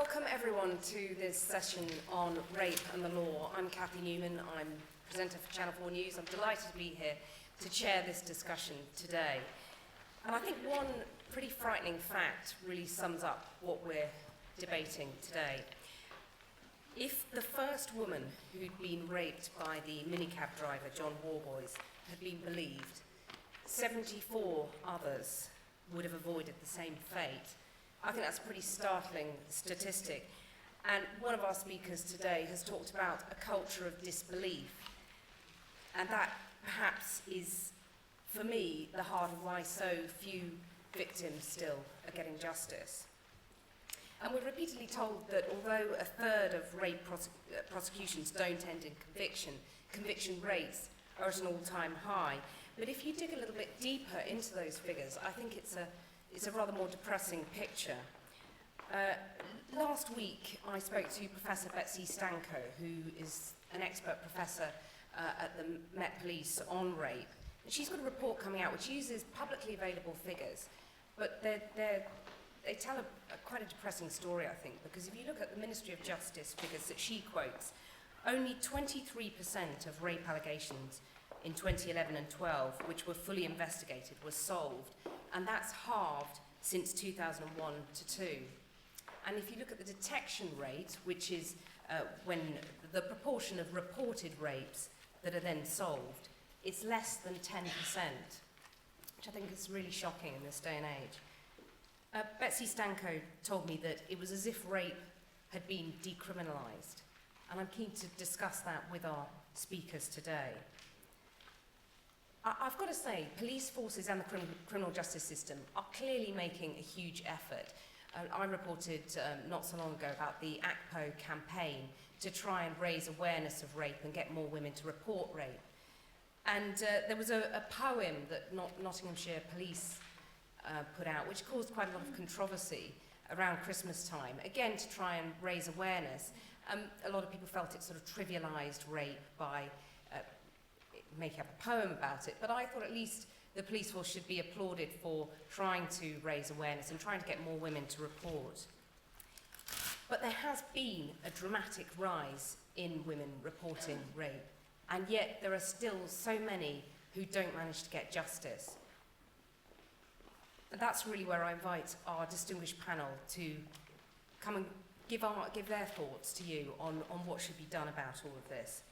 Welcome everyone to this session on rape and the law. I'm Cathy Newman, I'm presenter for Channel 4 News. I'm delighted to be here to chair this discussion today. And I think one pretty frightening fact really sums up what we're debating today. If the first woman who'd been raped by the minicab driver, John Warboys, had been believed, 74 others would have avoided the same fate. I think that's a pretty startling statistic. And one of our speakers today has talked about a culture of disbelief. And that perhaps is, for me, the heart of why so few victims still are getting justice. And we're repeatedly told that although a third of rape prosecutions don't end in conviction rates are at an all-time high. But if you dig a little bit deeper into those figures, I think it's a rather more depressing picture. Last week, I spoke to Professor Majesty, who is an expert professor at the Met Police on rape. And she's got a report coming out which uses publicly available figures, but they tell quite a depressing story, I think, because if you look at the Ministry of Justice figures that she quotes, only 23% of rape allegations in 2011 and 12, which were fully investigated, were solved. And that's halved since 2001 to 2. And if you look at the detection rate, which is when the proportion of reported rapes that are then solved, it's less than 10%, which I think is really shocking in this day and age. Betsy Stanko told me that it was as if rape had been decriminalised. And I'm keen to discuss that with our speakers today. I've got to say, police forces and the criminal justice system are clearly making a huge effort. I reported not so long ago about the ACPO campaign to try and raise awareness of rape and get more women to report rape. And there was a poem that Nottinghamshire Police put out, which caused quite a lot of controversy around Christmas time, again to try and raise awareness. A lot of people felt it sort of trivialised rape by making up a poem about it, but I thought at least the police force should be applauded for trying to raise awareness and trying to get more women to report. But there has been a dramatic rise in women reporting rape, and yet there are still so many who don't manage to get justice. And that's really where I invite our distinguished panel to come and give their thoughts to you on what should be done about all of this.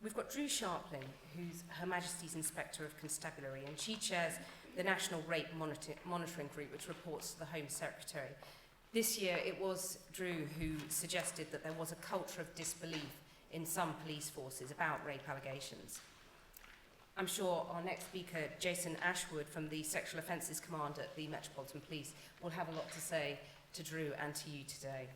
We've got Drew Sharpling, who's Her Majesty's Inspector of Constabulary, and she chairs the National Rape Monitoring Group, which reports to the Home Secretary. This year, it was Drew who suggested that there was a culture of disbelief in some police forces about rape allegations. I'm sure our next speaker, Jason Ashwood from the Sexual Offences Command at the Metropolitan Police, will have a lot to say to Drew and to you today.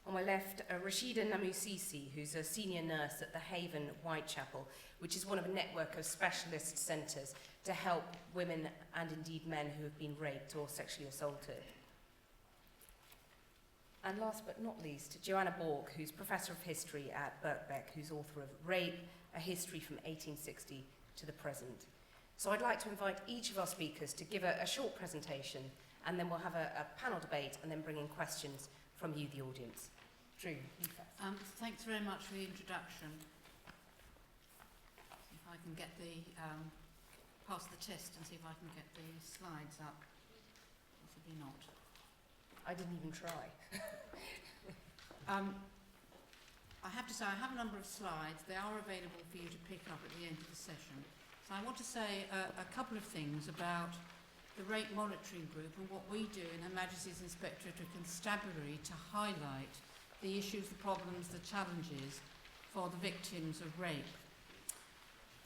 On my left, Rashida Namusisi, who's a senior nurse at the Haven Whitechapel, which is one of a network of specialist centres to help women and indeed men who have been raped or sexually assaulted. And last but not least, Joanna Bourke, who's Professor of History at Bourke, who's author of Rape, A History from 1860 to the Present. So I'd like to invite each of our speakers to give a short presentation, and then we'll have a panel debate and then bring in questions from you, the audience. Drew, you first. Thanks very much for the introduction. See if I can get pass the test and see if I can get the slides up. Possibly not. I didn't even try. I have to say, I have a number of slides. They are available for you to pick up at the end of the session. So I want to say a couple of things about the Rape Monitoring Group and what we do in Her Majesty's Inspectorate of Constabulary to highlight the issues, the problems, the challenges for the victims of rape.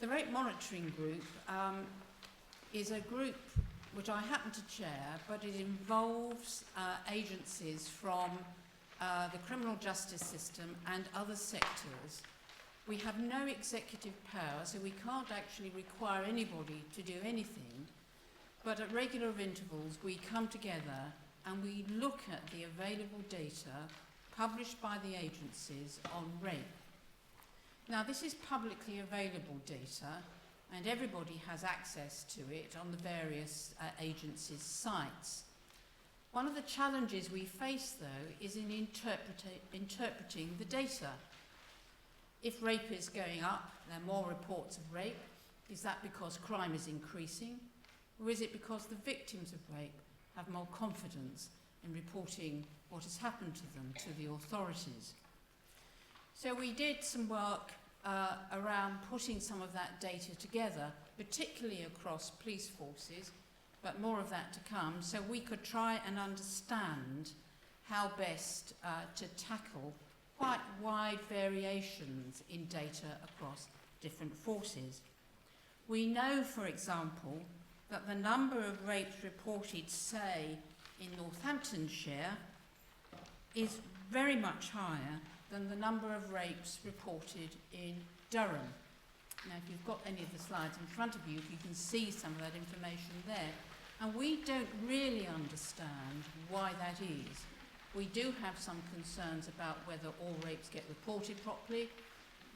The Rape Monitoring Group is a group which I happen to chair, but it involves agencies from the criminal justice system and other sectors. We have no executive power, so we can't actually require anybody to do anything, but at regular intervals we come together and we look at the available data published by the agencies on rape. Now, this is publicly available data, and everybody has access to it on the various agencies' sites. One of the challenges we face, though, is in interpreting the data. If rape is going up, there are more reports of rape. Is that because crime is increasing? Or is it because the victims of rape have more confidence in reporting what has happened to them to the authorities? So we did some work around putting some of that data together, particularly across police forces, but more of that to come, so we could try and understand how best to tackle quite wide variations in data across different forces. We know, for example, that the number of rapes reported, say, in Northamptonshire is very much higher than the number of rapes reported in Durham. Now, if you've got any of the slides in front of you, you can see some of that information there. And we don't really understand why that is. We do have some concerns about whether all rapes get reported properly,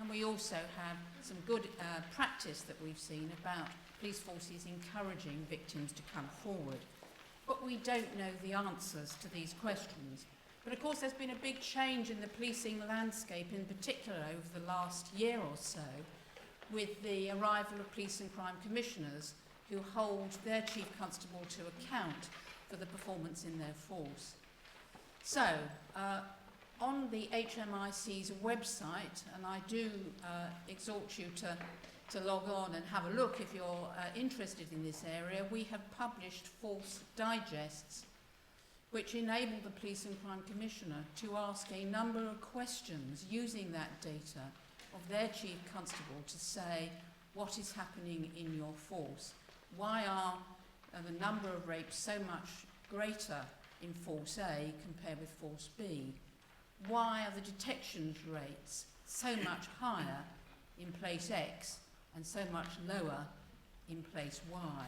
and we also have some good practice that we've seen about police forces encouraging victims to come forward. But we don't know the answers to these questions. But of course there's been a big change in the policing landscape, in particular over the last year or so, with the arrival of police and crime commissioners who hold their chief constable to account for the performance in their force. So, on the HMIC's website, and I do exhort you to log on and have a look if you're interested in this area, we have published force digests which enable the Police and Crime Commissioner to ask a number of questions using that data of their Chief Constable to say what is happening in your force. Why are the number of rapes so much greater in Force A compared with Force B? Why are the detection rates so much higher in place X and so much lower in place Y?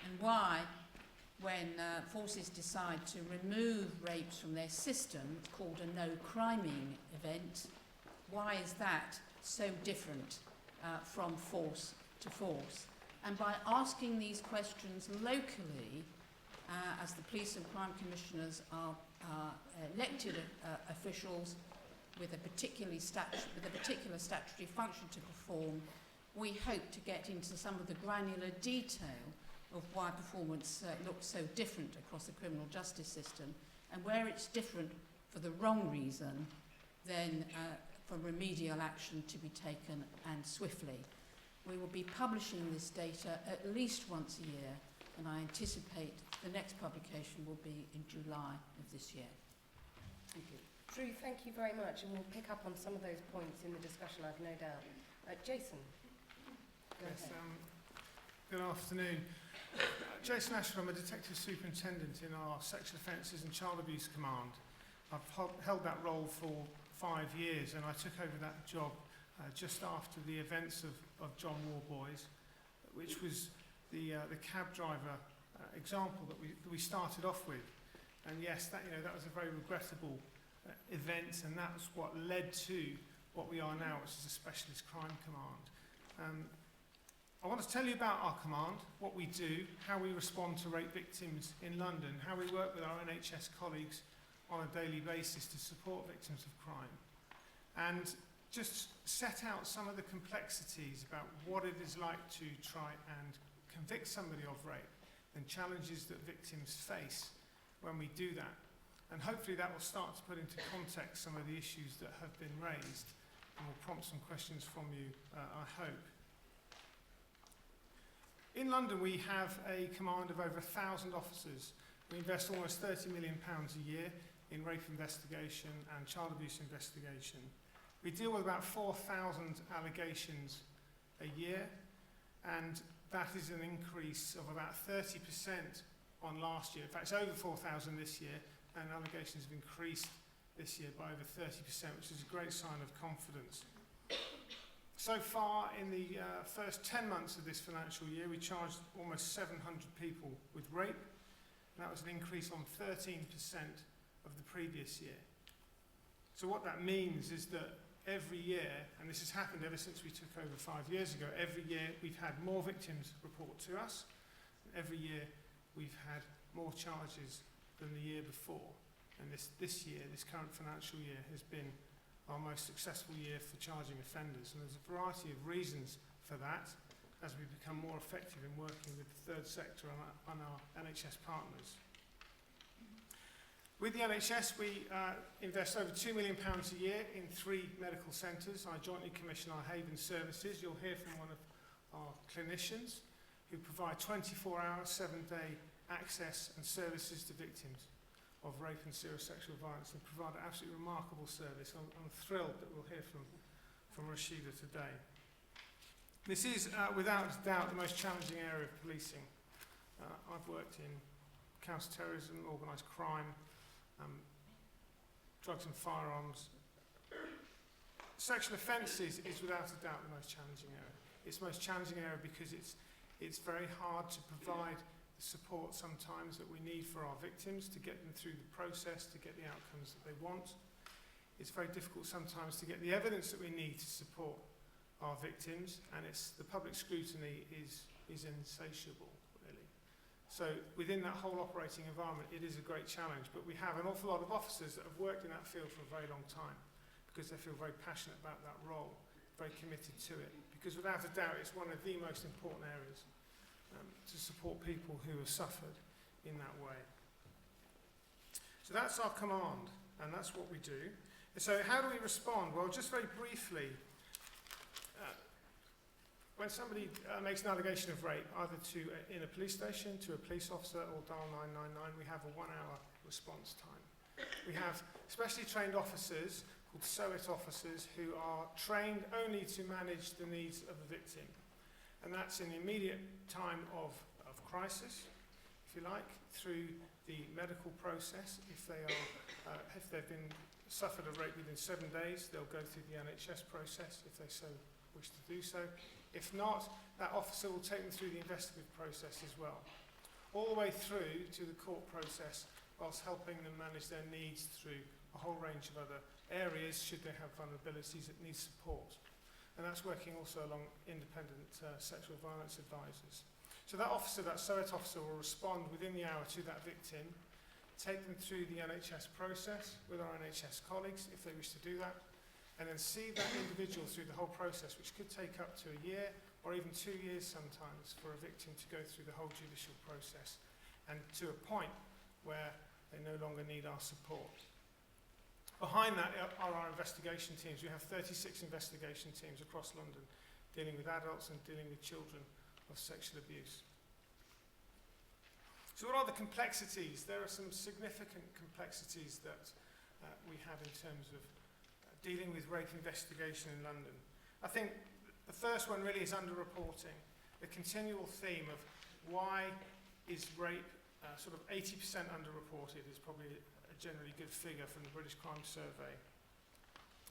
And why, when forces decide to remove rapes from their system, it's called a no-criming event, why is that so different from force to force? And by asking these questions locally, as the police and crime commissioners are elected officials with a particular statutory function to perform, we hope to get into some of the granular detail of why performance looks so different across the criminal justice system, and where it's different for the wrong reason, then for remedial action to be taken, and swiftly. We will be publishing this data at least once a year, and I anticipate the next publication will be in July of this year. Thank you. Drew, thank you very much, and we'll pick up on some of those points in the discussion, I've no doubt. Jason, go ahead. Good afternoon. Jason Ashwood, I'm a detective superintendent in our Sexual Offences and Child Abuse Command. I've held that role for 5 years, and I took over that job just after the events of John Warboys, which was the cab driver example that we started off with. And yes, that was a very regrettable event, and that was what led to what we are now, which is a specialist crime command. I want to tell you about our command, what we do, how we respond to rape victims in London, how we work with our NHS colleagues on a daily basis to support victims of crime, and just set out some of the complexities about what it is like to try and convict somebody of rape and challenges that victims face when we do that. And hopefully that will start to put into context some of the issues that have been raised and will prompt some questions from you, I hope. In London, we have a command of over 1,000 officers. We invest almost £30 million a year in rape investigation and child abuse investigation. We deal with about 4,000 allegations a year, and that is an increase of about 30% on last year. In fact, it's over 4,000 this year, and allegations have increased this year by over 30%, which is a great sign of confidence. So far, in the first 10 months of this financial year, we charged almost 700 people with rape, and that was an increase on 13% of the previous year. So what that means is that every year, and this has happened ever since we took over 5 years ago, every year we've had more victims report to us, and every year we've had more charges than the year before. And this year, this current financial year, has been our most successful year for charging offenders. And there's a variety of reasons for that as we become more effective in working with the third sector and our NHS partners. With the NHS, we invest over £2 million a year in 3 medical centres. I jointly commission our Haven services. You'll hear from one of our clinicians who provide 24-hour, 7-day access and services to victims of rape and serious sexual violence, and provide an absolutely remarkable service. I'm thrilled that we'll hear from Rashida today. This is, without doubt, the most challenging area of policing. I've worked in counter-terrorism, organised crime, drugs and firearms. Sexual offences is without a doubt the most challenging area. It's the most challenging area because it's very hard to provide the support sometimes that we need for our victims to get them through the process, to get the outcomes that they want. It's very difficult sometimes to get the evidence that we need to support our victims, and the public scrutiny is insatiable, really. So within that whole operating environment, it is a great challenge, but we have an awful lot of officers that have worked in that field for a very long time because they feel very passionate about that role, very committed to it, because without a doubt it's one of the most important areas to support people who have suffered in that way. So that's our command, and that's what we do. So how do we respond? Well, just very briefly, when somebody makes an allegation of rape, either in a police station, to a police officer, or dial 999, we have a 1-hour response time. We have specially trained officers, called SOET officers, who are trained only to manage the needs of the victim. And that's in the immediate time of crisis, if you like, through the medical process. If they've been suffered a rape within 7 days, they'll go through the NHS process if they so wish to do so. If not, that officer will take them through the investigative process as well, all the way through to the court process, whilst helping them manage their needs through a whole range of other areas should they have vulnerabilities that need support. And that's working also along independent sexual violence advisors. So that officer, that SOET officer, will respond within the hour to that victim, take them through the NHS process with our NHS colleagues, if they wish to do that, and then see that individual through the whole process, which could take up to a year or even 2 years sometimes for a victim to go through the whole judicial process, and to a point where they no longer need our support. Behind that are our investigation teams. We have 36 investigation teams across London dealing with adults and dealing with children of sexual abuse. So what are the complexities? There are some significant complexities that we have in terms of dealing with rape investigation in London. I think the first one really is underreporting. The continual theme of why is rape sort of 80% underreported is probably a generally good figure from the British Crime Survey.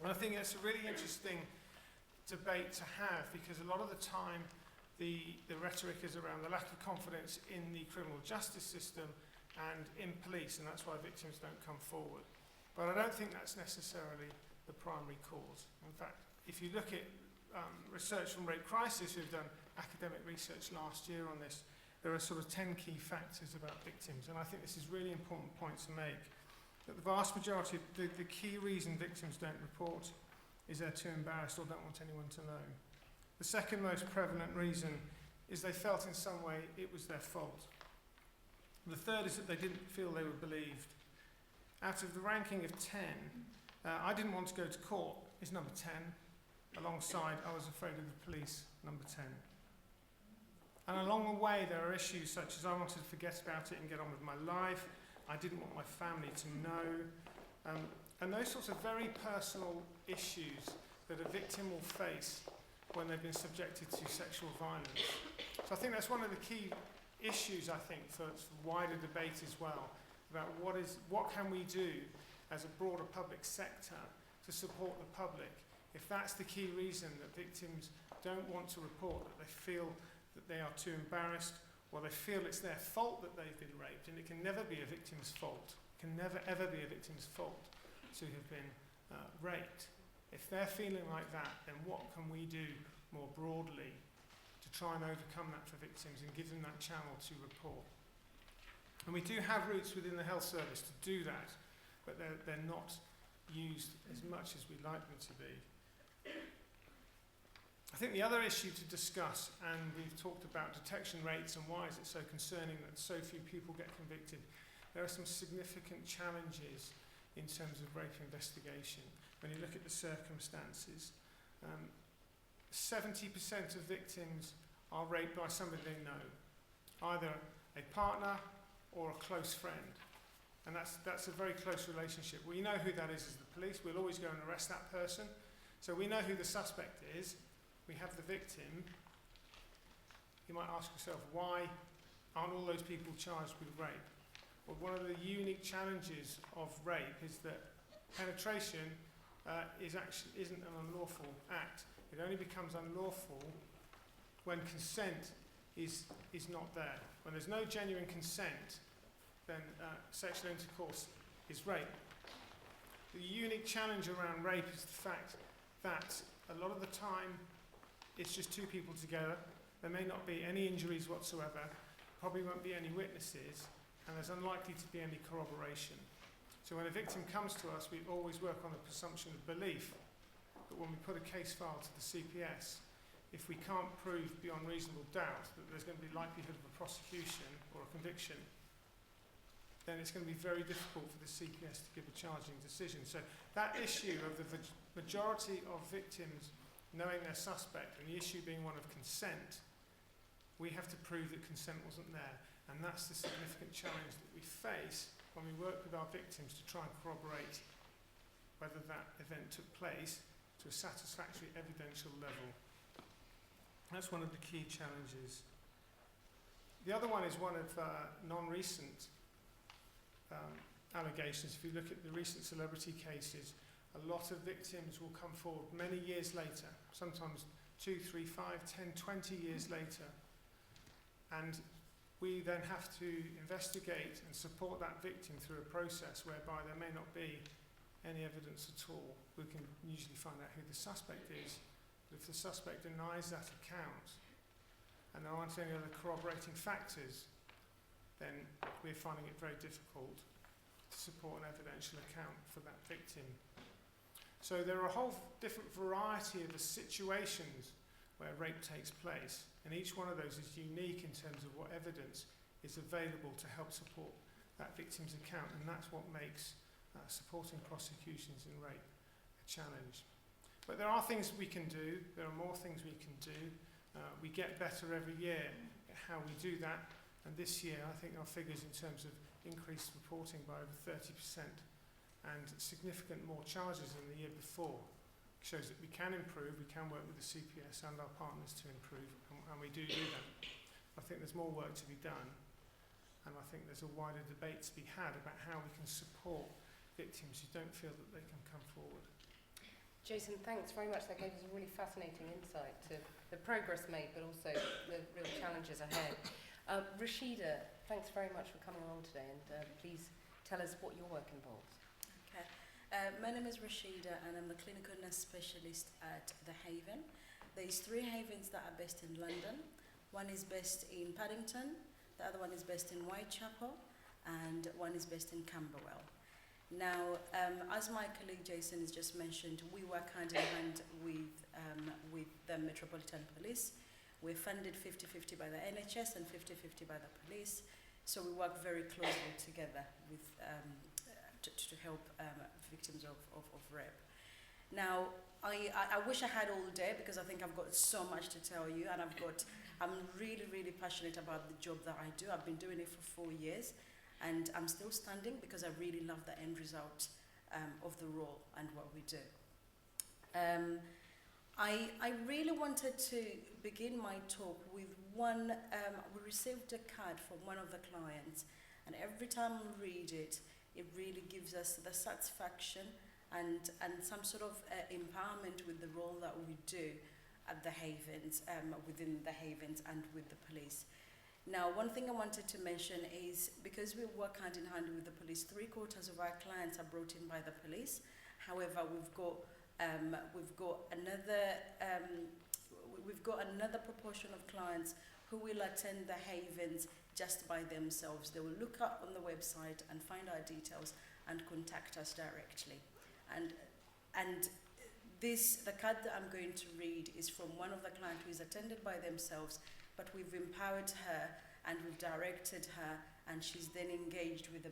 And I think it's a really interesting debate to have, because a lot of the time the rhetoric is around the lack of confidence in the criminal justice system and in police, and that's why victims don't come forward. But I don't think that's necessarily the primary cause. In fact, if you look at research from Rape Crisis, who've done academic research last year on this, there are sort of 10 key factors about victims, and I think this is a really important point to make, that the vast majority of the key reason victims don't report is they're too embarrassed or don't want anyone to know. The second most prevalent reason is they felt in some way it was their fault. The third is that they didn't feel they were believed. Out of the ranking of 10, I didn't want to go to court is number 10, alongside I was afraid of the police, number 10. And along the way there are issues such as I wanted to forget about it and get on with my life, I didn't want my family to know, and those sorts of very personal issues that a victim will face when they've been subjected to sexual violence. So I think that's one of the key issues, I think, for wider debate as well, about what can we do as a broader public sector to support the public. If that's the key reason that victims don't want to report, that they feel that they are too embarrassed, or they feel it's their fault that they've been raped, and it can never be a victim's fault. It can never ever be a victim's fault to have been raped. If they're feeling like that, then what can we do more broadly to try and overcome that for victims and give them that channel to report? And we do have routes within the health service to do that, but they're not used as much as we'd like them to be. I think the other issue to discuss, and we've talked about detection rates and why is it so concerning that so few people get convicted, there are some significant challenges in terms of rape investigation. When you look at the circumstances, 70% of victims are raped by somebody they know, either a partner or a close friend. And that's a very close relationship. We know who that is as the police. We'll always go and arrest that person. So we know who the suspect is. We have the victim. You might ask yourself, why aren't all those people charged with rape? Well, one of the unique challenges of rape is that penetration isn't an unlawful act. It only becomes unlawful when consent is not there. When there's no genuine consent, then sexual intercourse is rape. The unique challenge around rape is the fact that a lot of the time it's just two people together. There may not be any injuries whatsoever, probably won't be any witnesses, and there's unlikely to be any corroboration. So when a victim comes to us, we always work on the presumption of belief. But when we put a case file to the CPS, if we can't prove beyond reasonable doubt that there's going to be likelihood of a prosecution or a conviction, then it's going to be very difficult for the CPS to give a charging decision. So that issue of the majority of victims knowing their suspect, and the issue being one of consent, we have to prove that consent wasn't there. And that's the significant challenge that we face when we work with our victims to try and corroborate whether that event took place to a satisfactory evidential level. That's one of the key challenges. The other one is one of non-recent allegations. If you look at the recent celebrity cases, a lot of victims will come forward many years later, sometimes 2, 3, 5, 10, 20 years later. And we then have to investigate and support that victim through a process whereby there may not be any evidence at all. We can usually find out who the suspect is. But if the suspect denies that account and there aren't any other corroborating factors, then we're finding it very difficult to support an evidential account for that victim. So there are a whole different variety of situations where rape takes place, and each one of those is unique in terms of what evidence is available to help support that victim's account, and that's what makes supporting prosecutions in rape a challenge. But there are things we can do, there are more things we can do. We get better every year at how we do that, and this year I think our figures in terms of increased reporting by over 30% and significant more charges than the year before shows that we can improve, we can work with the CPS and our partners to improve, and we do that. I think there's more work to be done, and I think there's a wider debate to be had about how we can support victims who don't feel that they can come forward. Jason, thanks very much. That gave us a really fascinating insight to the progress made, but also the real challenges ahead. Rashida, thanks very much for coming along today, and please tell us what your work involves. Okay. My name is Rashida, and I'm the clinical nurse specialist at The Haven. There's 3 havens that are based in London. One is based in Paddington, the other one is based in Whitechapel, and one is based in Camberwell. Now, as my colleague Jason has just mentioned, we work hand in hand with the Metropolitan Police. We're funded 50-50 by the NHS and 50-50 by the police. So we work very closely together with, to help victims of rape. Now, I wish I had all day because I think I've got so much to tell you, and I'm really, really passionate about the job that I do. I've been doing it for 4 years. And I'm still standing because I really love the end result of the role and what we do. I really wanted to begin my talk with one. We received a card from one of the clients, and every time we read it, it really gives us the satisfaction and some sort of empowerment with the role that we do at the Havens, within the Havens and with the police. Now, one thing I wanted to mention is because we work hand in hand with the police, 3/4 of our clients are brought in by the police. However, we've got another proportion of clients who will attend the Havens just by themselves. They will look up on the website and find our details and contact us directly. And the card that I'm going to read is from one of the clients who is attended by themselves, but we've empowered her and we've directed her, and she's then engaged with the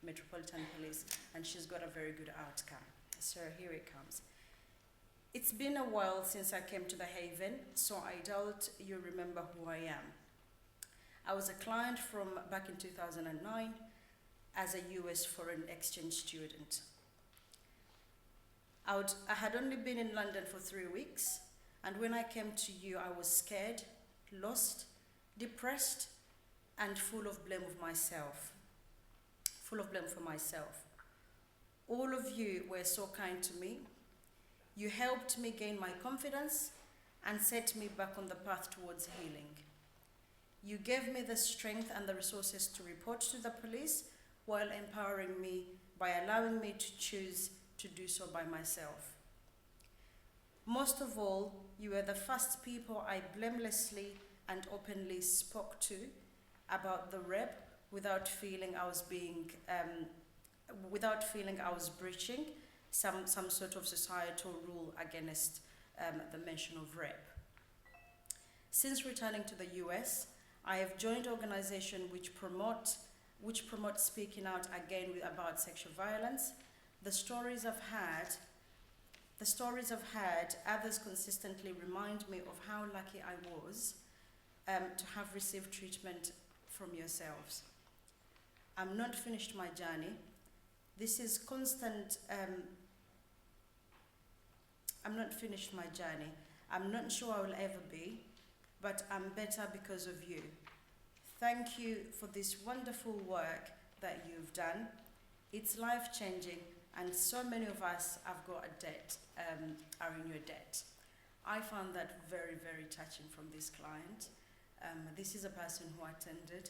Metropolitan Police, and she's got a very good outcome. So here it comes. It's been a while since I came to the Haven, so I doubt you remember who I am. I was a client from back in 2009 as a US foreign exchange student. I had only been in London for 3 weeks, and when I came to you, I was scared, lost, depressed, and full of blame for myself. All of you were so kind to me. You helped me gain my confidence and set me back on the path towards healing. You gave me the strength and the resources to report to the police while empowering me by allowing me to choose to do so by myself. Most of all, you were the first people I blamelessly and openly spoke to about the rape without feeling I was breaching some sort of societal rule against the mention of rape. Since returning to the US, I have joined organizations which promote speaking out again about sexual violence. The stories I've had, others consistently remind me of how lucky I was to have received treatment from yourselves. I'm not finished my journey. This is constant. I'm not finished my journey. I'm not sure I will ever be, but I'm better because of you. Thank you for this wonderful work that you've done. It's life-changing, and so many of us have got a debt, are in your debt. I found that very, very touching from this client. This is a person who attended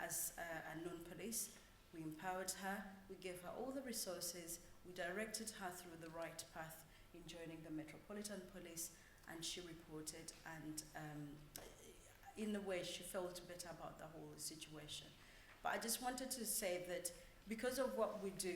as a non-police. We empowered her, we gave her all the resources, we directed her through the right path in joining the Metropolitan Police, and she reported, and in a way she felt better about the whole situation. But I just wanted to say that because of what we do,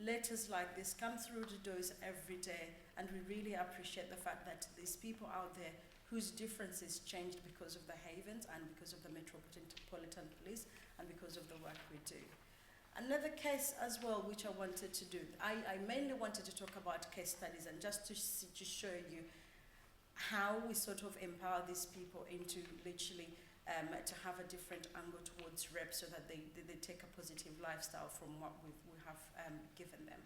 letters like this come through the doors every day, and we really appreciate the fact that there's people out there whose differences changed because of the Havens and because of the Metropolitan Police and because of the work we do. Another case as well which I wanted to do, I mainly wanted to talk about case studies and just to show you how we sort of empower these people into literally to have a different angle towards rape so that they take a positive lifestyle from what we have given them.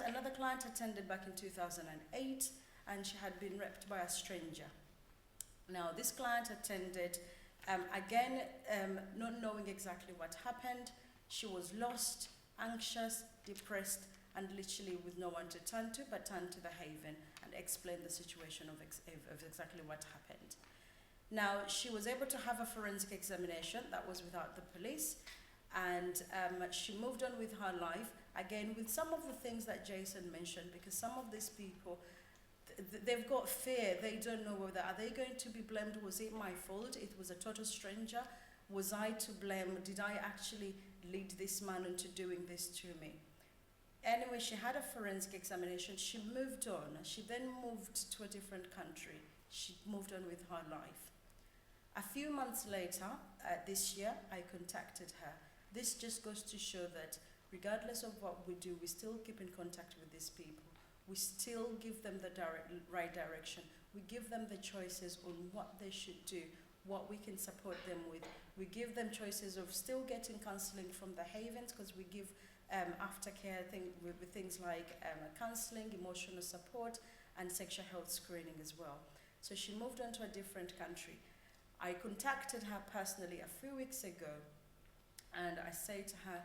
Another client attended back in 2008, and she had been raped by a stranger. Now this client attended, again, not knowing exactly what happened. She was lost, anxious, depressed, and literally with no one to turn to, but turned to the Haven and explained the situation of exactly what happened. Now, she was able to have a forensic examination that was without the police, and she moved on with her life, again, with some of the things that Jason mentioned, because some of these people, they've got fear. They don't know whether, are they going to be blamed? Was it my fault? It was a total stranger. Was I to blame? Did I actually lead this man into doing this to me? Anyway, she had a forensic examination. She moved on. She then moved to a different country. She moved on with her life. A few months later, this year, I contacted her. This just goes to show that regardless of what we do, we still keep in contact with these people. We still give them the right direction. We give them the choices on what they should do, what we can support them with. We give them choices of still getting counselling from the Havens, because we give aftercare with things like counselling, emotional support, and sexual health screening as well. So she moved on to a different country. I contacted her personally a few weeks ago, and I said to her,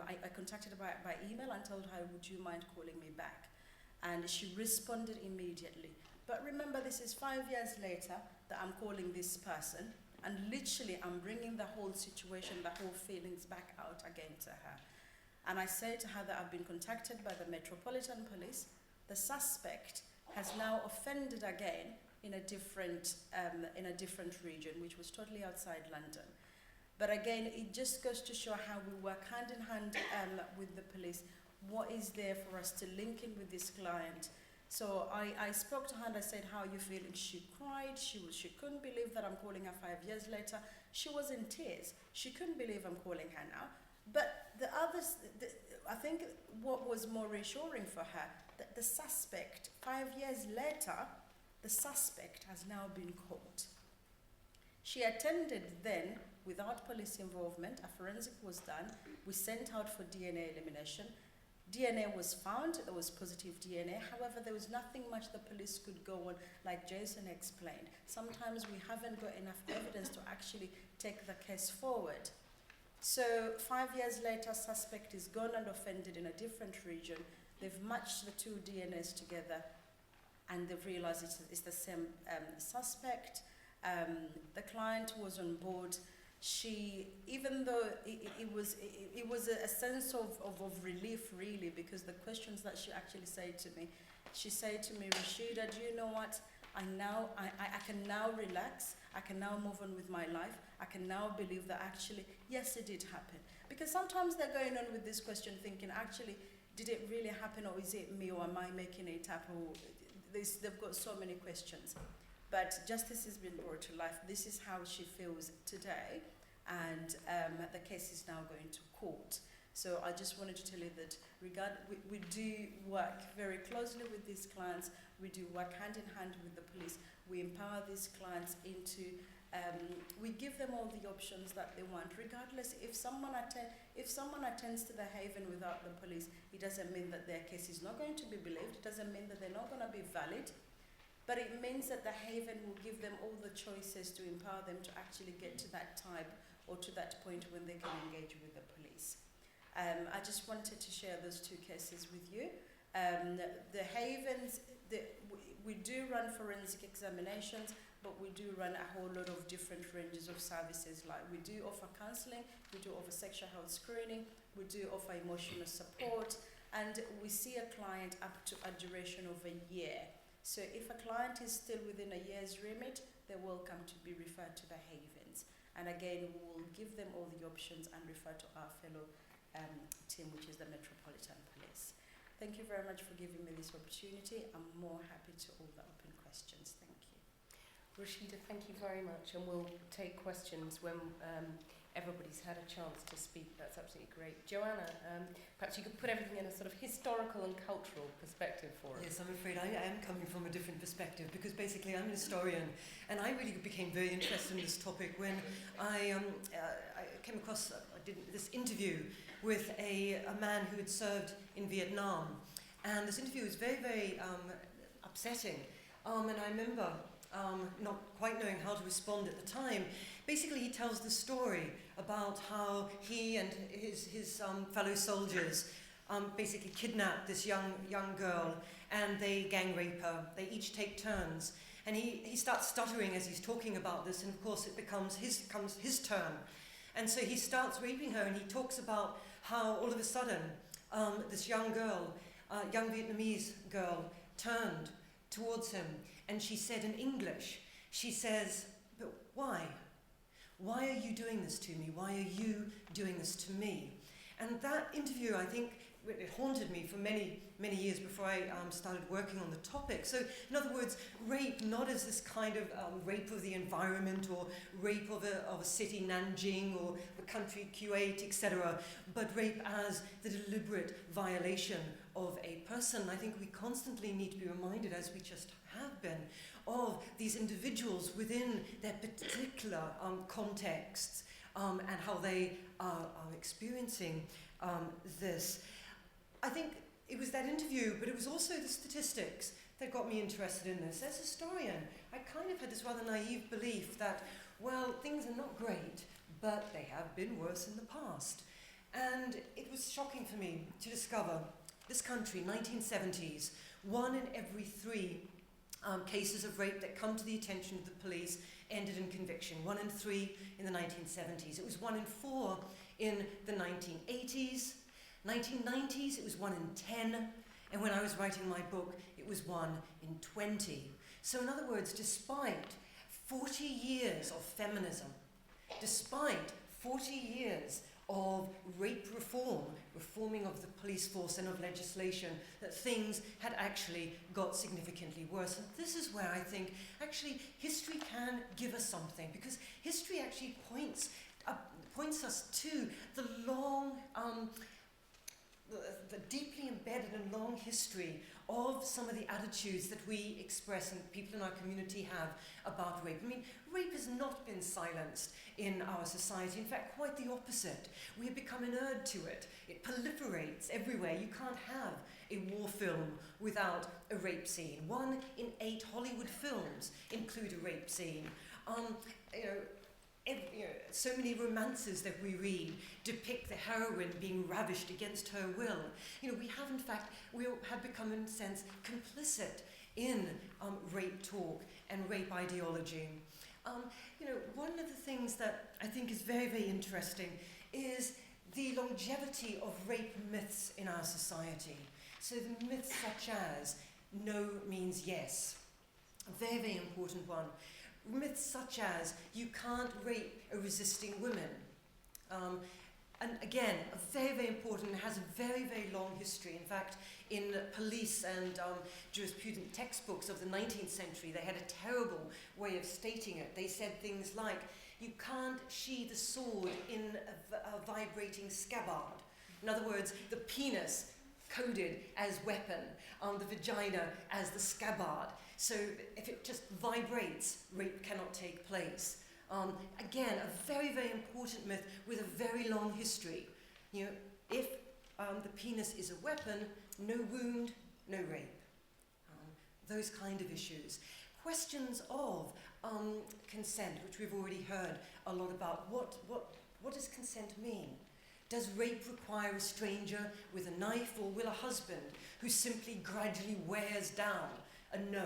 I contacted her by email and told her, would you mind calling me back? And she responded immediately. But remember, this is 5 years later that I'm calling this person, and literally I'm bringing the whole situation, the whole feelings back out again to her. And I said to her that I've been contacted by the Metropolitan Police. The suspect has now offended again in a different region, which was totally outside London. But again, it just goes to show how we work hand in hand with the police. What is there for us to link in with this client? So I spoke to her and I said, how are you feeling? She cried. She couldn't believe that I'm calling her 5 years later. She was in tears. She couldn't believe I'm calling her now. But the others, I think what was more reassuring for her, that the suspect, 5 years later, the suspect has now been caught. She attended then, without police involvement, a forensic was done. We sent out for DNA elimination. DNA was found, there was positive DNA. However, there was nothing much the police could go on, like Jason explained. Sometimes we haven't got enough evidence to actually take the case forward. So 5 years later, suspect is gone and offended in a different region. They've matched the two DNAs together and they've realized it's the same suspect. The client was on board. She, even though it was a sense of relief really, because the questions that she actually said to me, she said to me, Rashida, do you know what? I can now relax. I can now move on with my life. I can now believe that actually, yes, it did happen. Because sometimes they're going on with this question thinking, actually, did it really happen, or is it me, or am I making it up? Or they've got so many questions. But justice has been brought to life. This is how she feels today. And the case is now going to court. So I just wanted to tell you that we do work very closely with these clients. We do work hand in hand with the police. We empower these clients into, we give them all the options that they want, regardless. If someone attends to the haven without the police, it doesn't mean that their case is not going to be believed. It doesn't mean that they're not going to be valid. But it means that the haven will give them all the choices to empower them to actually get to that time or to that point when they can engage with the police. I just wanted to share those two cases with you. The havens, we do run forensic examinations, but we do run a whole lot of different ranges of services. Like we do offer counselling, we do offer sexual health screening, we do offer emotional support, and we see a client up to a duration of a year. So if a client is still within a year's remit, they're welcome to be referred to the havens. And again, we will give them all the options and refer to our fellow team, which is the Metropolitan Police. Thank you very much for giving me this opportunity. I'm more happy to all the open questions. Thank you. Rashida, thank you very much. And we'll take questions when everybody's had a chance to speak. That's absolutely great. Joanna, perhaps you could put everything in a sort of historical and cultural perspective for us. Yes, I'm afraid I am coming from a different perspective, because basically I'm an historian, and I really became very interested in this topic when I came across, I did this interview with a man who had served in Vietnam, and this interview was very, very upsetting, and I remember not quite knowing how to respond at the time. Basically, he tells the story about how he and his fellow soldiers basically kidnapped this young girl, and they gang rape her. They each take turns, and he starts stuttering as he's talking about this, and of course it comes his turn, and so he starts raping her, and he talks about how all of a sudden this young Vietnamese girl turned towards him, and she said in English, she says, "But why? Why are you doing this to me? Why are you doing this to me?" And that interview, I think, it haunted me for many, many years before I started working on the topic. So, in other words, rape not as this kind of rape of the environment or rape of a city, Nanjing, or the country Kuwait, etc., but rape as the deliberate violation of a person. I think we constantly need to be reminded, as we just have been, of these individuals within their particular contexts and how they are experiencing this. I think it was that interview, but it was also the statistics that got me interested in this. As a historian, I kind of had this rather naive belief that, well, things are not great, but they have been worse in the past. And it was shocking for me to discover this country, 1970s, 1 in every 3 cases of rape that come to the attention of the police ended in conviction. 1 in 3 in the 1970s. It was 1 in 4 in the 1980s. 1990s, it was 1 in 10. And when I was writing my book, it was 1 in 20. So in other words, despite 40 years of feminism, despite 40 years of rape reform, reforming of the police force and of legislation, that things had actually got significantly worse. And this is where I think actually history can give us something, because history actually points us to the long, the deeply embedded and long history of some of the attitudes that we express and people in our community have about rape. I mean, rape has not been silenced in our society. In fact, quite the opposite. We have become inured to it. It proliferates everywhere. You can't have a war film without a rape scene. 1 in 8 Hollywood films include a rape scene. So many romances that we read depict the heroine being ravished against her will. We have become, in a sense, complicit in rape talk and rape ideology. One of the things that I think is very, very interesting is the longevity of rape myths in our society. So the myths such as no means yes, a very, very important one. Myths such as you can't rape a resisting woman. And again, very, very important, has a very, very long history. In fact, in police and jurisprudence textbooks of the 19th century, they had a terrible way of stating it. They said things like, you can't sheathe a sword in a vibrating scabbard. In other words, the penis coded as weapon, the vagina as the scabbard. So if it just vibrates, rape cannot take place. Again, a very, very important myth with a very long history. If the penis is a weapon, no wound, no rape. Those kind of issues. Questions of consent, which we've already heard a lot about. What does consent mean? Does rape require a stranger with a knife, or will a husband who simply gradually wears down a no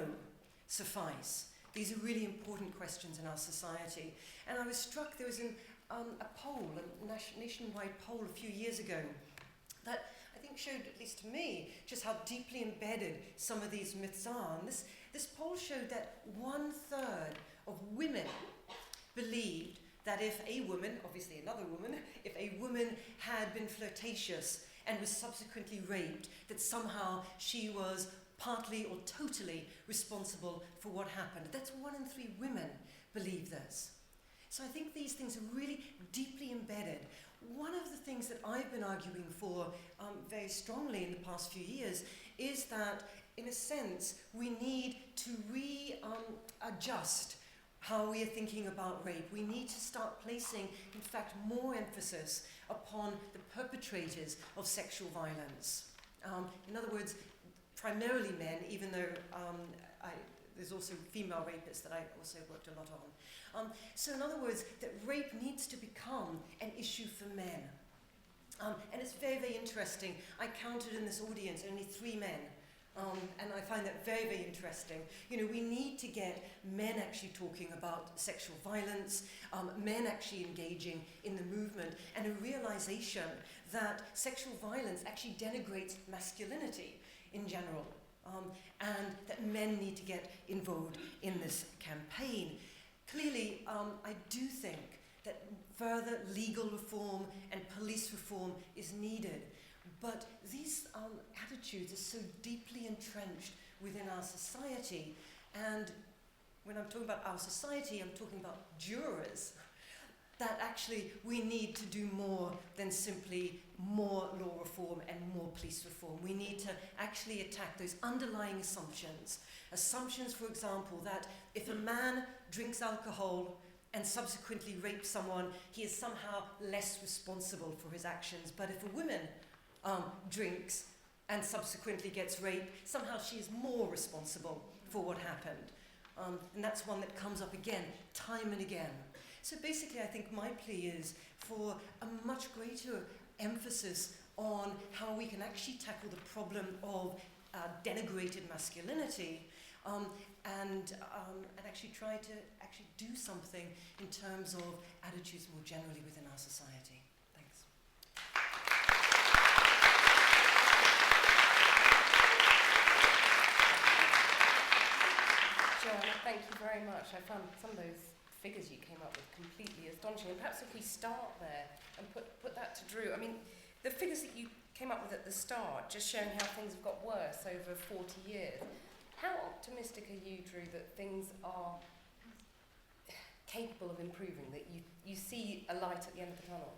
suffice? These are really important questions in our society. And I was struck, there was a poll, a nationwide poll a few years ago, that I think showed, at least to me, just how deeply embedded some of these myths are. And this poll showed that 1/3 of women believed that if a woman, obviously another woman, if a woman had been flirtatious and was subsequently raped, that somehow she was partly or totally responsible for what happened. That's 1 in 3 women believe this. So I think these things are really deeply embedded. One of the things that I've been arguing for very strongly in the past few years is that, in a sense, we need to readjust how we are thinking about rape. We need to start placing, in fact, more emphasis upon the perpetrators of sexual violence. In other words, primarily men, even though there's also female rapists that I also worked a lot on. So in other words, that rape needs to become an issue for men. And it's very, very interesting. I counted in this audience only 3 men. And I find that very, very interesting. We need to get men actually talking about sexual violence, men actually engaging in the movement, and a realization that sexual violence actually denigrates masculinity in general, and that men need to get involved in this campaign. Clearly, I do think that further legal reform and police reform is needed. But these attitudes are so deeply entrenched within our society. And when I'm talking about our society, I'm talking about jurors. That actually we need to do more than simply more law reform and more police reform. We need to actually attack those underlying assumptions. Assumptions, for example, that if a man drinks alcohol and subsequently rapes someone, he is somehow less responsible for his actions. But if a woman drinks and subsequently gets raped, somehow she is more responsible for what happened. And that's one that comes up again, time and again. So basically, I think my plea is for a much greater emphasis on how we can actually tackle the problem of denigrated masculinity, and actually try to actually do something in terms of attitudes more generally within our society. Thanks. very much. I found some of those figures you came up with completely astonishing. And perhaps if we start there and put that to Drew. I mean, the figures that you came up with at the start, just showing how things have got worse over 40 years. How optimistic are you, Drew, that things are capable of improving, that you see a light at the end of the tunnel?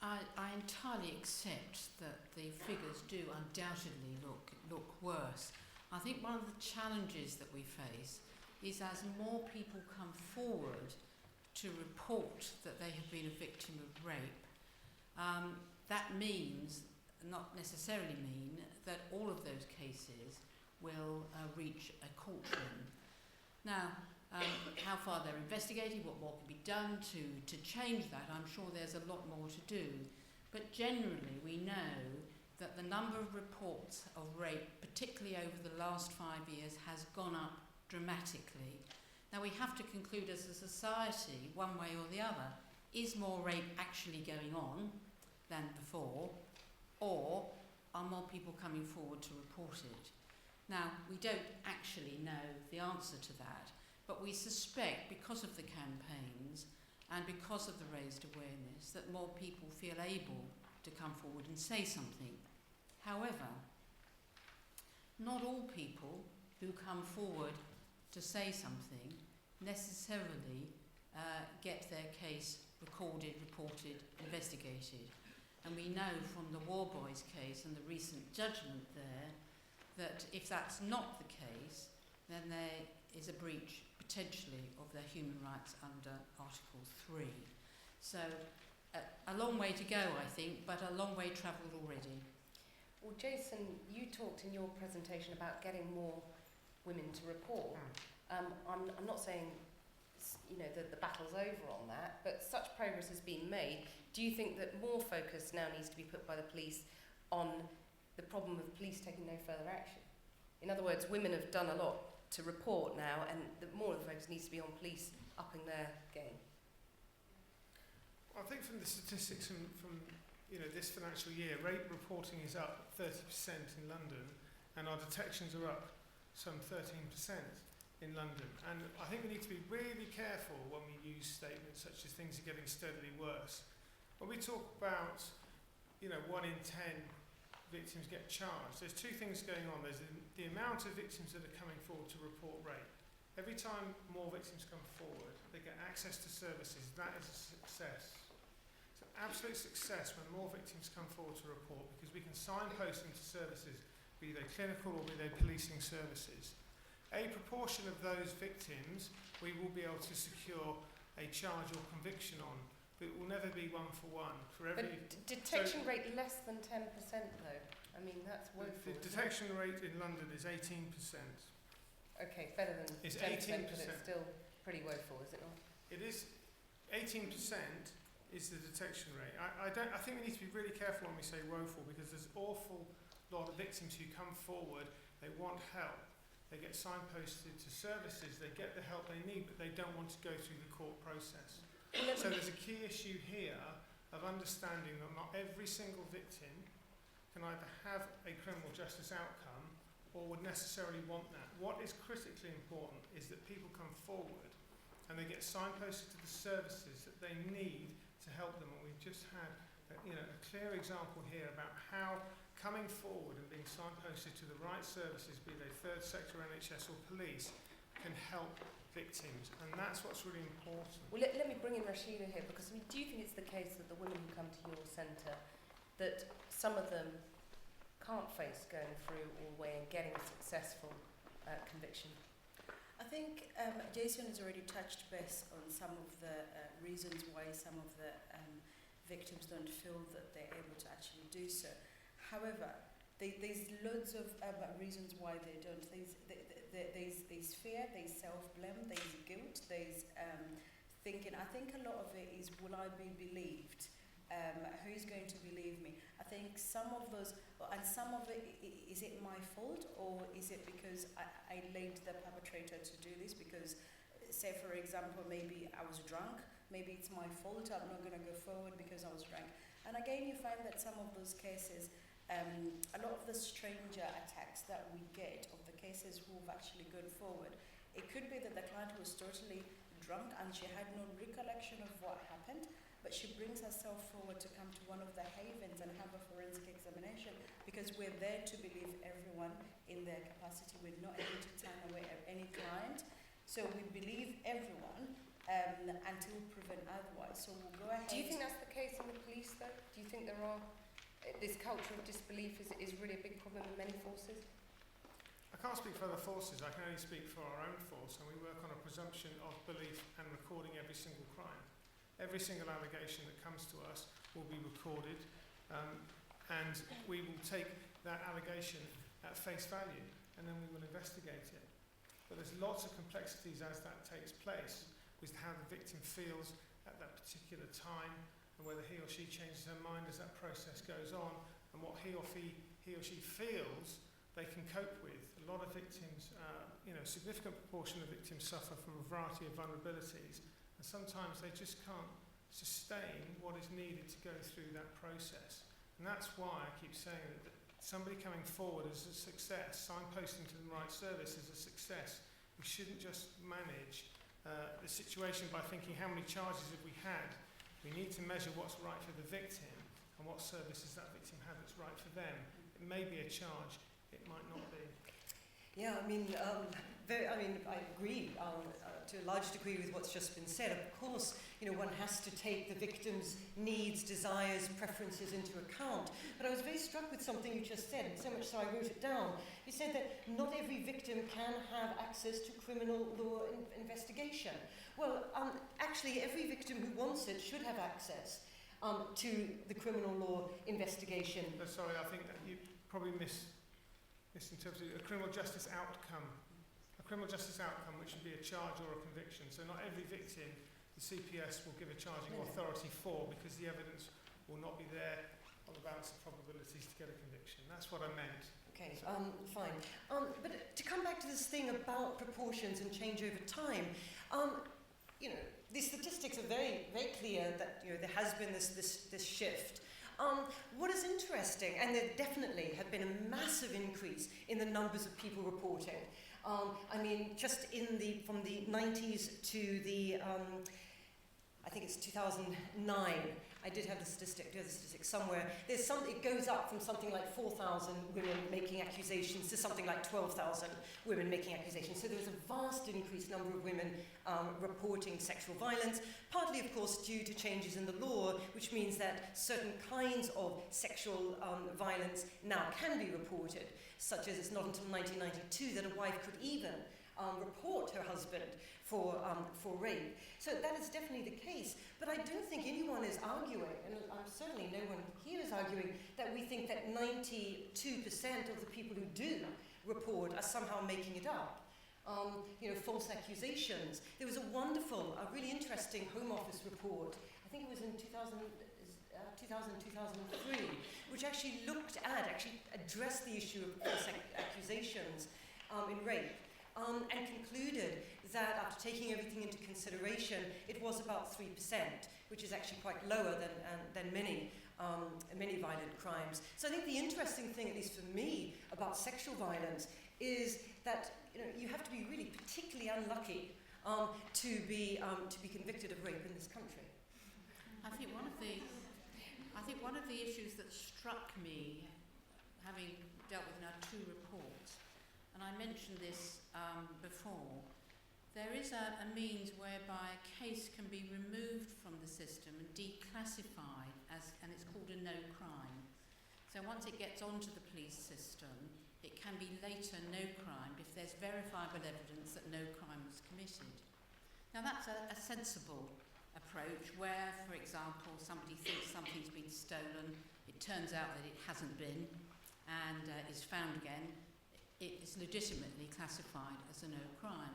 I entirely accept that the figures do undoubtedly look worse. I think one of the challenges that we face is as more people come forward to report that they have been a victim of rape, that means, not necessarily mean, that all of those cases will reach a courtroom. Now, how far they're investigated, what more can be done to change that, I'm sure there's a lot more to do. But generally, we know that the number of reports of rape, particularly over the last 5 years, has gone up dramatically. Now, we have to conclude as a society, one way or the other, is more rape actually going on than before, or are more people coming forward to report it? Now, we don't actually know the answer to that, but we suspect, because of the campaigns and because of the raised awareness, that more people feel able to come forward and say something. However, not all people who come forward to say something necessarily get their case recorded, reported, investigated. And we know from the War Boys case and the recent judgment there that if that's not the case, then there is a breach potentially of their human rights under Article 3. So a long way to go, I think, but a long way travelled already. Well, Jason, you talked in your presentation about getting more women to report. I'm not saying that the battle's over on that, but such progress has been made. Do you think that more focus now needs to be put by the police on the problem of police taking no further action? In other words, women have done a lot to report now, and more of the focus needs to be on police upping their game. I think from the statistics from this financial year, rape reporting is up 30% in London, and our detections are up some 13% in London. And I think we need to be really careful when we use statements such as things are getting steadily worse. When we talk about 1 in 10 victims get charged, there's two things going on. There's the amount of victims that are coming forward to report rape. Every time more victims come forward, they get access to services. That is a success. It's an absolute success when more victims come forward to report, because we can signpost them to services, be they clinical or be they policing services. A proportion of those victims we will be able to secure a charge or conviction on, but it will never be one for one. Detection rate less than 10% though. I mean, that's woeful. The detection rate in London is 18%. Okay, better than 10%, 18%. but it's still pretty woeful, is it not? It is. 18% is the detection rate. I think we need to be really careful when we say woeful, because there's an awful lot of victims who come forward, they want help, they get signposted to services, they get the help they need, but they don't want to go through the court process. So there's a key issue here of understanding that not every single victim can either have a criminal justice outcome or would necessarily want that. What is critically important is that people come forward and they get signposted to the services that they need to help them. And we've just had a clear example here about how coming forward and being signposted to the right services, be they third sector, NHS or police, can help victims, and that's what's really important. Well, let me bring in Rashida here, because do you think it's the case that the women who come to your centre, that some of them can't face going through all the way and getting a successful conviction? I think Jason has already touched base on some of the reasons why some of the victims don't feel that they're able to actually do so. However, there's loads of reasons why they don't. There's fear, there's self-blame, there's guilt, there's thinking. I think a lot of it is, will I be believed? Who's going to believe me? I think some of those, and some of it, is it my fault, or is it because I laid the perpetrator to do this? Because, say for example, maybe I was drunk, maybe it's my fault, I'm not going to go forward because I was drunk. And again, you find that some of those cases, a lot of the stranger attacks that we get of the cases who've actually gone forward, It could be that the client was totally drunk and she had no recollection of what happened, but she brings herself forward to come to one of the havens and have a forensic examination, because we're there to believe everyone in their capacity. We're not able to turn away any client. So we believe everyone until proven otherwise. So we'll go ahead. Do you think that's the case in the police, though? Do you think this culture of disbelief is really a big problem in many forces? I can't speak for other forces, I can only speak for our own force, and we work on a presumption of belief and recording every single crime. Every single allegation that comes to us will be recorded, and we will take that allegation at face value, and then we will investigate it. But there's lots of complexities as that takes place, with how the victim feels at that particular time, and whether he or she changes her mind as that process goes on, and what he or she feels they can cope with. A lot of victims, a significant proportion of victims suffer from a variety of vulnerabilities, and sometimes they just can't sustain what is needed to go through that process. And that's why I keep saying that somebody coming forward is a success, signposting to the right service is a success. We shouldn't just manage the situation by thinking how many charges have we had. We need to measure what's right for the victim and what services that victim had that's right for them. It may be a charge, it might not be. Yeah, I mean, I agree to a large degree with what's just been said. Of course, one has to take the victim's needs, desires, preferences into account. But I was very struck with something you just said, so much so I wrote it down. You said that not every victim can have access to criminal law investigation. Well, actually, every victim who wants it should have access to the criminal law investigation. Sorry, I think that you probably misinterpreted a criminal justice outcome. A criminal justice outcome, which would be a charge or a conviction. So not every victim the CPS will give a charging authority for, because the evidence will not be there on the balance of probabilities to get a conviction. That's what I meant. Okay, fine. But to come back to this thing about proportions and change over time, the statistics are very, very clear that there has been this shift. What is interesting, and there definitely have been a massive increase in the numbers of people reporting. Just from the 90s to the, I think it's 2009, I did have the statistics somewhere. It goes up from something like 4,000 women making accusations to something like 12,000 women making accusations. So there's a vast increased number of women reporting sexual violence, partly, of course, due to changes in the law, which means that certain kinds of sexual violence now can be reported, such as it's not until 1992 that a wife could even report her husband for rape. So that is definitely the case. But I don't think anyone is arguing, and certainly no one here is arguing, that we think that 92% of the people who do report are somehow making it up. False accusations. There was a wonderful, really interesting Home Office report, I think it was in 2003, which actually addressed the issue of false accusations in rape. And concluded that after taking everything into consideration, it was about 3%, which is actually quite lower than many violent crimes. So I think the interesting thing, at least for me, about sexual violence is that you have to be really particularly unlucky to be convicted of rape in this country. I think one of the issues that struck me, having dealt with now 2 reports, and I mentioned this before, there is a means whereby a case can be removed from the system and declassified and it's called a no crime. So once it gets onto the police system, it can be later no crime if there's verifiable evidence that no crime was committed. Now that's a sensible approach where, for example, somebody thinks something's been stolen, it turns out that it hasn't been, and is found again. It is legitimately classified as a no crime.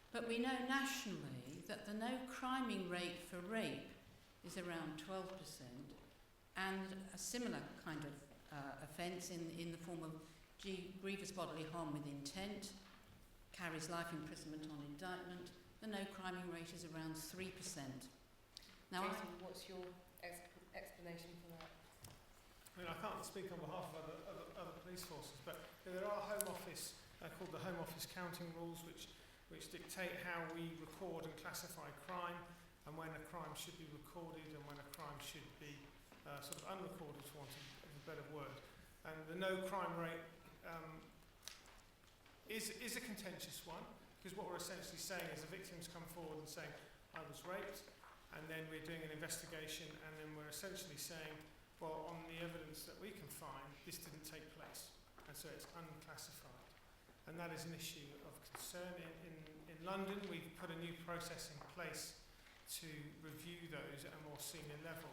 But we know nationally that the no criming rate for rape is around 12%, and a similar kind of offence in the form of grievous bodily harm with intent carries life imprisonment on indictment. The no criming rate is around 3%. Now, Jason, what's your explanation for that? I can't speak on behalf of other police forces, but there are Home Office, called the Home Office counting rules, which which dictate how we record and classify crime, and when a crime should be recorded and when a crime should be sort of unrecorded, for want of a better word. And the no crime rate is a contentious one, because what we're essentially saying is the victims come forward and saying, I was raped, and then we're doing an investigation, and then we're essentially saying, well, on the evidence that we can find, this didn't take place, and so it's unclassified. And that is an issue of concern. In London, we've put a new process in place to review those at a more senior level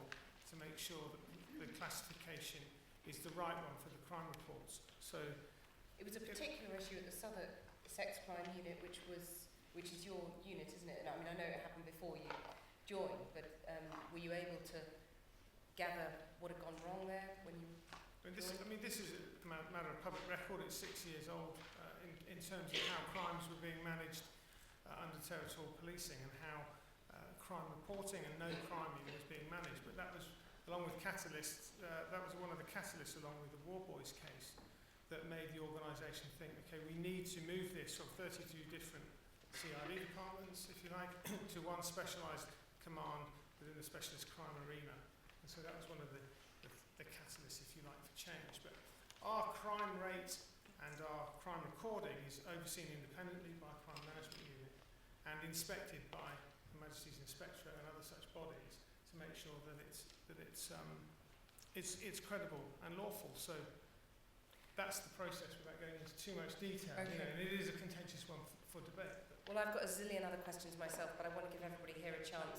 to make sure that the classification is the right one for the crime reports. So it was a particular issue at the Southwark Sex Crime Unit, which is your unit, isn't it? And I mean, I know it happened before you joined, but were you able to gather what had gone wrong there when you? This is a matter of public record. It's 6 years old in terms of how crimes were being managed under territorial policing and how crime reporting and no crime was being managed. But that was, along with catalysts, that was one of the catalysts, along with the War Boys case, that made the organisation think, okay, we need to move this from 32 different CID departments, if you like, to one specialised command within the specialist crime arena. And so that was one of the catalysts, if you like, for change. But our crime rate and our crime recording is overseen independently by a crime management unit and inspected by the Majesty's Inspector and other such bodies to make sure that it's credible and lawful. So that's the process without going into too much detail. Okay. You know, and it is a contentious one for debate. Well, I've got a zillion other questions myself, but I want to give everybody here a chance